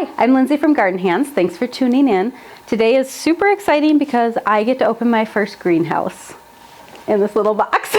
Hi, I'm Lindsay from Garden Hands. Thanks for tuning in. Today is super exciting because I get to open my first greenhouse in this little box.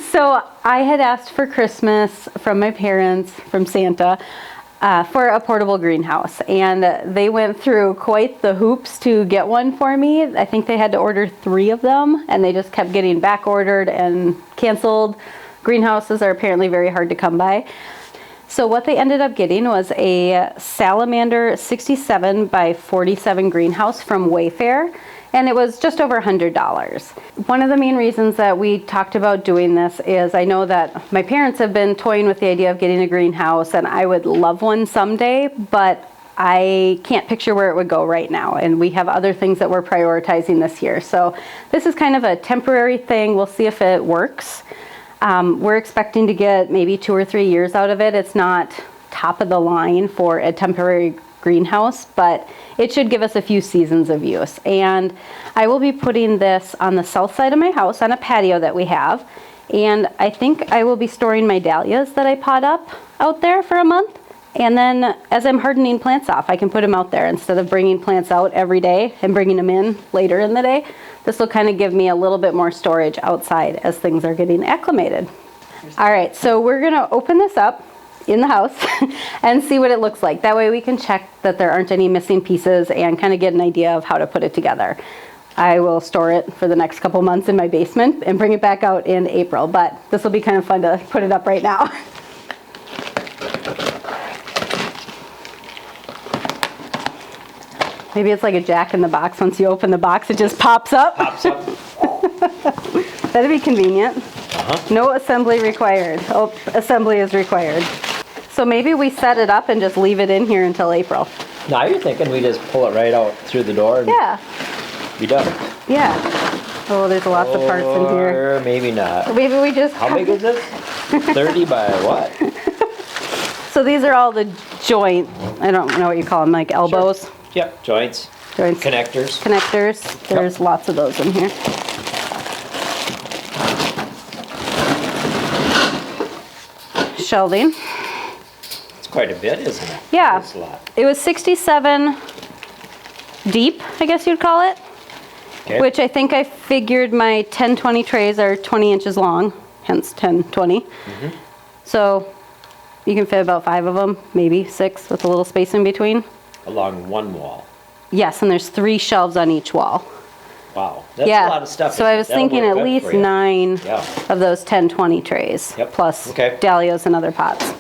So I had asked for Christmas from my parents, from Santa, for a portable greenhouse, and they went through quite the hoops to get one for me. I think they had to order 3 of them, and they just kept getting back ordered and canceled. Greenhouses are apparently very hard to come by. So what they ended up getting was a Salamander 67 by 47 greenhouse from Wayfair, and it was just over $100. One of the main reasons that we talked about doing this is I know that my parents have been toying with the idea of getting a greenhouse, and I would love one someday, but I can't picture where it would go right now, and we have other things that we're prioritizing this year. So this is kind of a temporary thing. We'll see if it works. We're expecting to get maybe 2 or 3 years out of it. It's not top of the line for a temporary greenhouse, but it should give us a few seasons of use. And I will be putting this on the south side of my house on a patio that we have. And I think I will be storing my dahlias that I pot up out there for a month. And then as I'm hardening plants off, I can put them out there instead of bringing plants out every day and bringing them in later in the day. This will kind of give me a little bit more storage outside as things are getting acclimated. All right, so we're gonna open this up in the house and see what it looks like. That way we can check that there aren't any missing pieces and kind of get an idea of how to put it together. I will store it for the next couple months in my basement and bring it back out in April, but this will be kind of fun to put it up right now. Maybe it's like a Jack in the Box. Once you open the box, it just pops up. Pops up. That'd be convenient. Uh-huh. No assembly required. Oh, assembly is required. So maybe we set it up and just leave it in here until April. Now you're thinking we just pull it right out through the door and be done. Yeah. Oh, there's lots of parts in here. Or maybe not. Maybe we just... How big is this? 30 by what? So these are all the joint, I don't know what you call them, like elbows. Sure. Yep, joints. Connectors. There's lots of those in here. Shelving. It's quite a bit, isn't it? Yeah. That's a lot. It was 67 deep, I guess you'd call it. Okay. Which I think I figured my 10-20 trays are 20 inches long, hence 10-20. Mm-hmm. So you can fit about 5 of them, maybe 6 with a little space in between. Along one wall. Yes, and there's 3 shelves on each wall. Wow, that's a lot of stuff. So I was thinking at least 9 of those 10-20 trays, plus dahlias and other pots.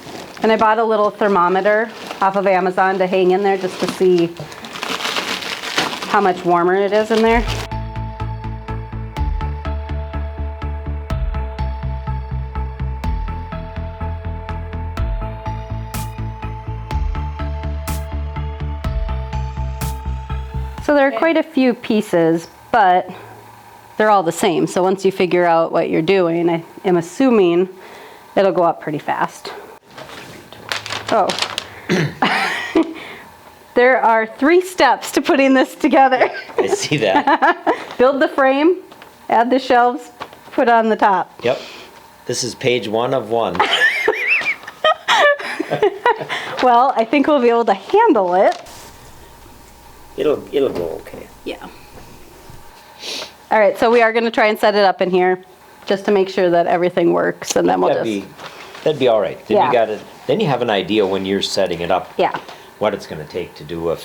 And I bought a little thermometer off of Amazon to hang in there just to see how much warmer it is in there. So there are quite a few pieces, but they're all the same. So once you figure out what you're doing, I am assuming it'll go up pretty fast. Oh. There are 3 steps to putting this together. I see that. Build the frame, add the shelves, put on the top. Yep. This is page 1 of 1. Well, I think we'll be able to handle it. It'll go okay. Yeah. All right, so we are going to try and set it up in here just to make sure that everything works, and then we'll that'd be all right. Then Yeah. then you have an idea when you're setting it up. Yeah. What it's going to take to do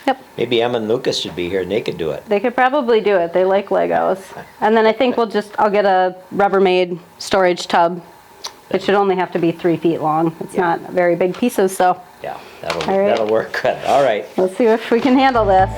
Yep. Maybe Emma and Lucas should be here and they could do it. They could probably do it. They like Legos. And then I think I'll get a Rubbermaid storage tub. It should only have to be 3 feet long. It's not very big pieces, so. Yeah, that'll work good. All right. Let's see if we can handle this.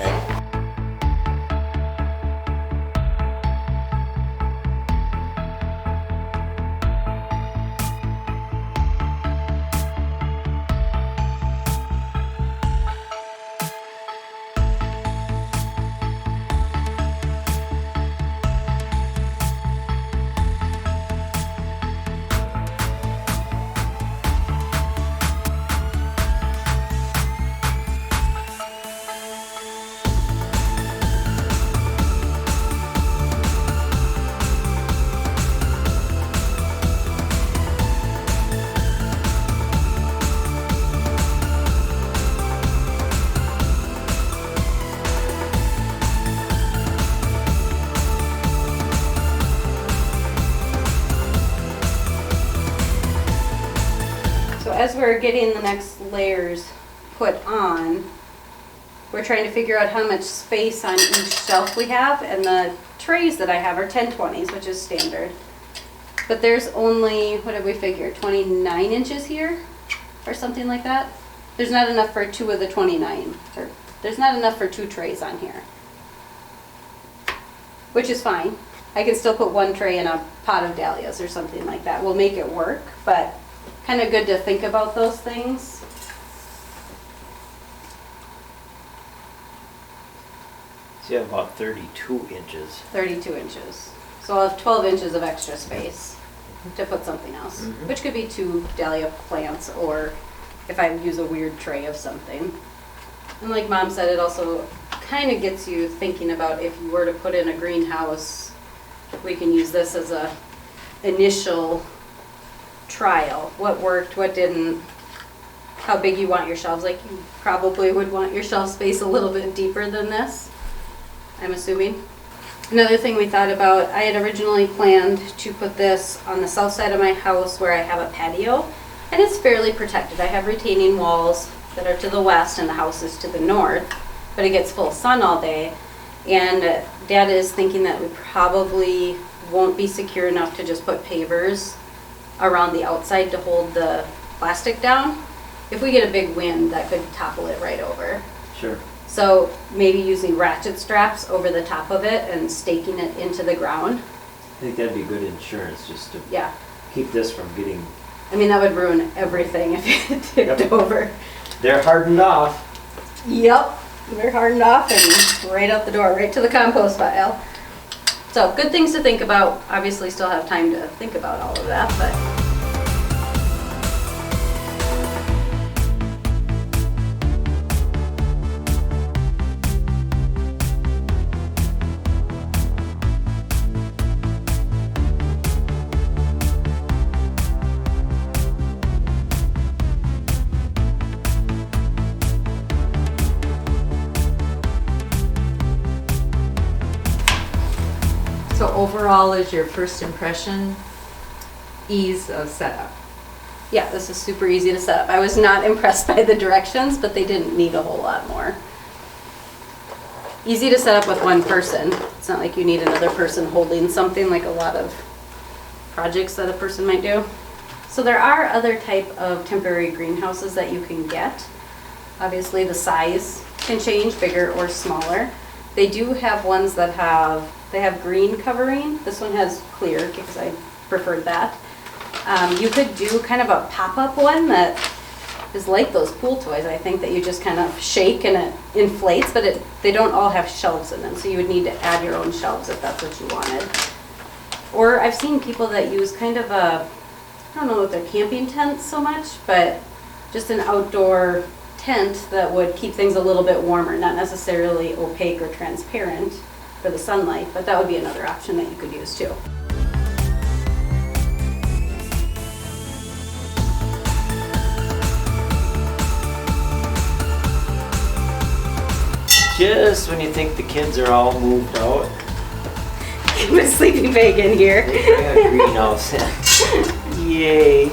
we're getting the next layers put on, we're trying to figure out how much space on each shelf we have, and the trays that I have are 10/20s, which is standard. But there's only, what did we figure, 29 inches here or something like that? There's not enough for 2 of the 29, or there's not enough for 2 trays on here, which is fine. I can still put 1 tray in a pot of dahlias or something like that. We'll make it work, but kind of good to think about those things. So you have about 32 inches. 32 inches. So I'll have 12 inches of extra space to put something else, which could be 2 dahlia plants, or if I use a weird tray of something. And like Mom said, it also kind of gets you thinking about if you were to put in a greenhouse, we can use this as a initial trial. What worked, what didn't, how big you want your shelves. Like, you probably would want your shelf space a little bit deeper than this, I'm assuming. Another thing we thought about, I had originally planned to put this on the south side of my house where I have a patio, and it's fairly protected. I have retaining walls that are to the west and the house is to the north, but it gets full sun all day. And Dad is thinking that we probably won't be secure enough to just put pavers around the outside to hold the plastic down. If we get a big wind, that could topple it right over. Sure. So maybe using ratchet straps over the top of it and staking it into the ground. I think that'd be good insurance, just to keep this from getting... I mean, that would ruin everything if it tipped over. They're hardened off. Yep, they're hardened off and right out the door, right to the compost pile. So good things to think about. Obviously still have time to think about all of that, but... So overall, is your first impression ease of setup? Yeah, this is super easy to set up. I was not impressed by the directions, but they didn't need a whole lot more. Easy to set up with one person. It's not like you need another person holding something like a lot of projects that a person might do. So there are other type of temporary greenhouses that you can get. Obviously the size can change, bigger or smaller. They do have ones that have green covering. This one has clear because I preferred that. You could do kind of a pop-up one that is like those pool toys, I think, that you just kind of shake and it inflates, but they don't all have shelves in them, so you would need to add your own shelves if that's what you wanted. Or I've seen people that use kind of a, I don't know if they're camping tents so much, but just an outdoor tent that would keep things a little bit warmer, not necessarily opaque or transparent for the sunlight, but that would be another option that you could use too. Just when you think the kids are all moved out, Keep a sleeping bag in here. they bring a greenhouse in. Yay!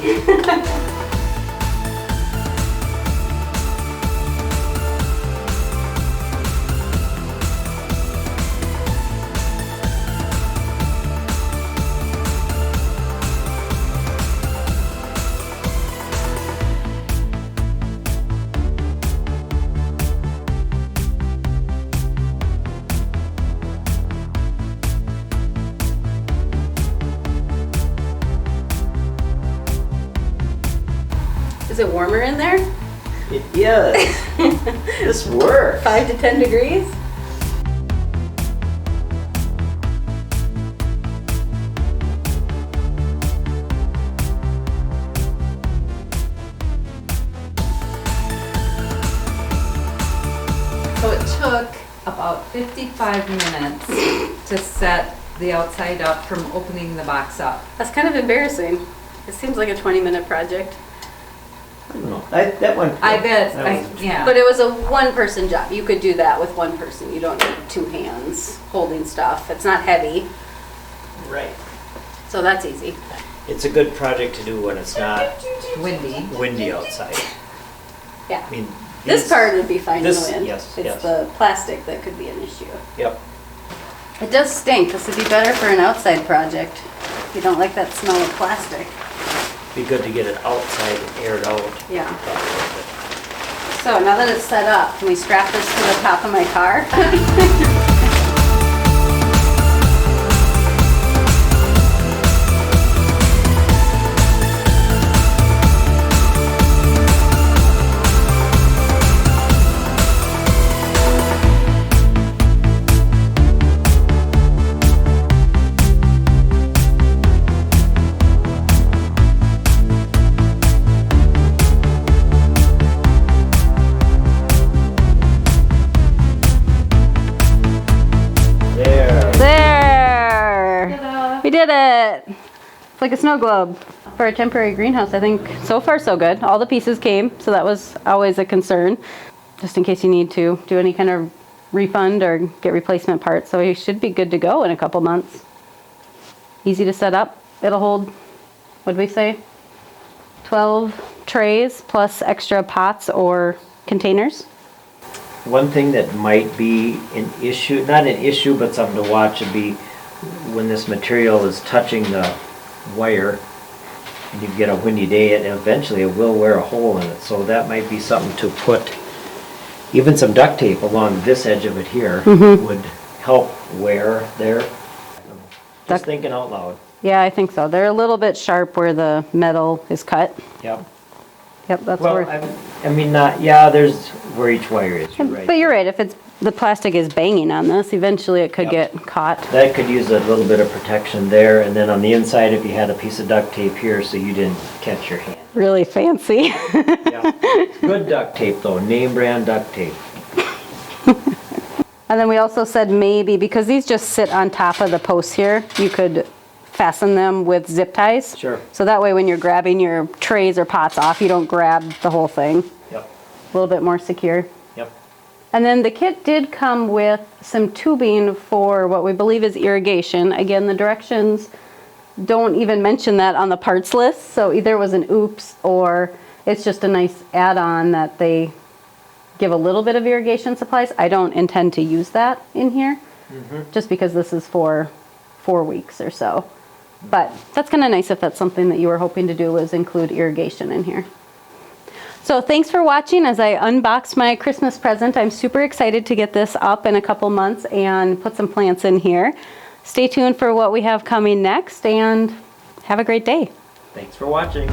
Is it warmer in there? It is. This works. 5 to 10 degrees? So it took about 55 minutes to set the outside up from opening the box up. That's kind of embarrassing. It seems like a 20-minute project. I don't know. That one. I bet, that was- yeah. But it was a one-person job. You could do that with one person. You don't need 2 hands holding stuff. It's not heavy, Right. so that's easy. It's a good project to do when it's not Windy. outside. Yeah. I mean, This part would be fine this- to win. yes, It's yes. the plastic that could be an issue. Yep. It does stink. This would be better for an outside project. If you don't like that smell of plastic. Be good to get it outside and aired out. Yeah. So now that it's set up, can we strap this to the top of my car? We did it! It's like a snow globe. For a temporary greenhouse, I think so far so good. All the pieces came, so that was always a concern, just in case you need to do any kind of refund or get replacement parts. So you should be good to go in a couple months. Easy to set up. It'll hold, what did we say? 12 trays plus extra pots or containers. One thing that might be an issue, not an issue, but something to watch would be when this material is touching the wire and you get a windy day, and eventually it will wear a hole in it. So that might be something to put, even some duct tape along this edge of it here would help wear there. Just thinking out loud. Yeah, I think so. They're a little bit sharp where the metal is cut. Yep. Yep, that's Well, where. I mean, there's where each wire is, you're right. But you're right, if it's, the plastic is banging on this, eventually it could Yep. get caught. That could use a little bit of protection there, and then on the inside, if you had a piece of duct tape here so you didn't catch your hand. Really fancy. Yeah. Good duct tape though, name brand duct tape. And then we also said maybe, because these just sit on top of the posts here, you could fasten them with zip ties. Sure. So that way when you're grabbing your trays or pots off, you don't grab the whole thing. Yep, A little bit more secure. yep. And then the kit did come with some tubing for what we believe is irrigation. Again, the directions don't even mention that on the parts list, so either it was an oops or it's just a nice add-on that they give a little bit of irrigation supplies. I don't intend to use that in here, just because this is for 4 weeks or so. But that's kind of nice if that's something that you were hoping to do, was include irrigation in here. So thanks for watching as I unbox my Christmas present. I'm super excited to get this up in a couple months and put some plants in here. Stay tuned for what we have coming next, and have a great day. Thanks for watching.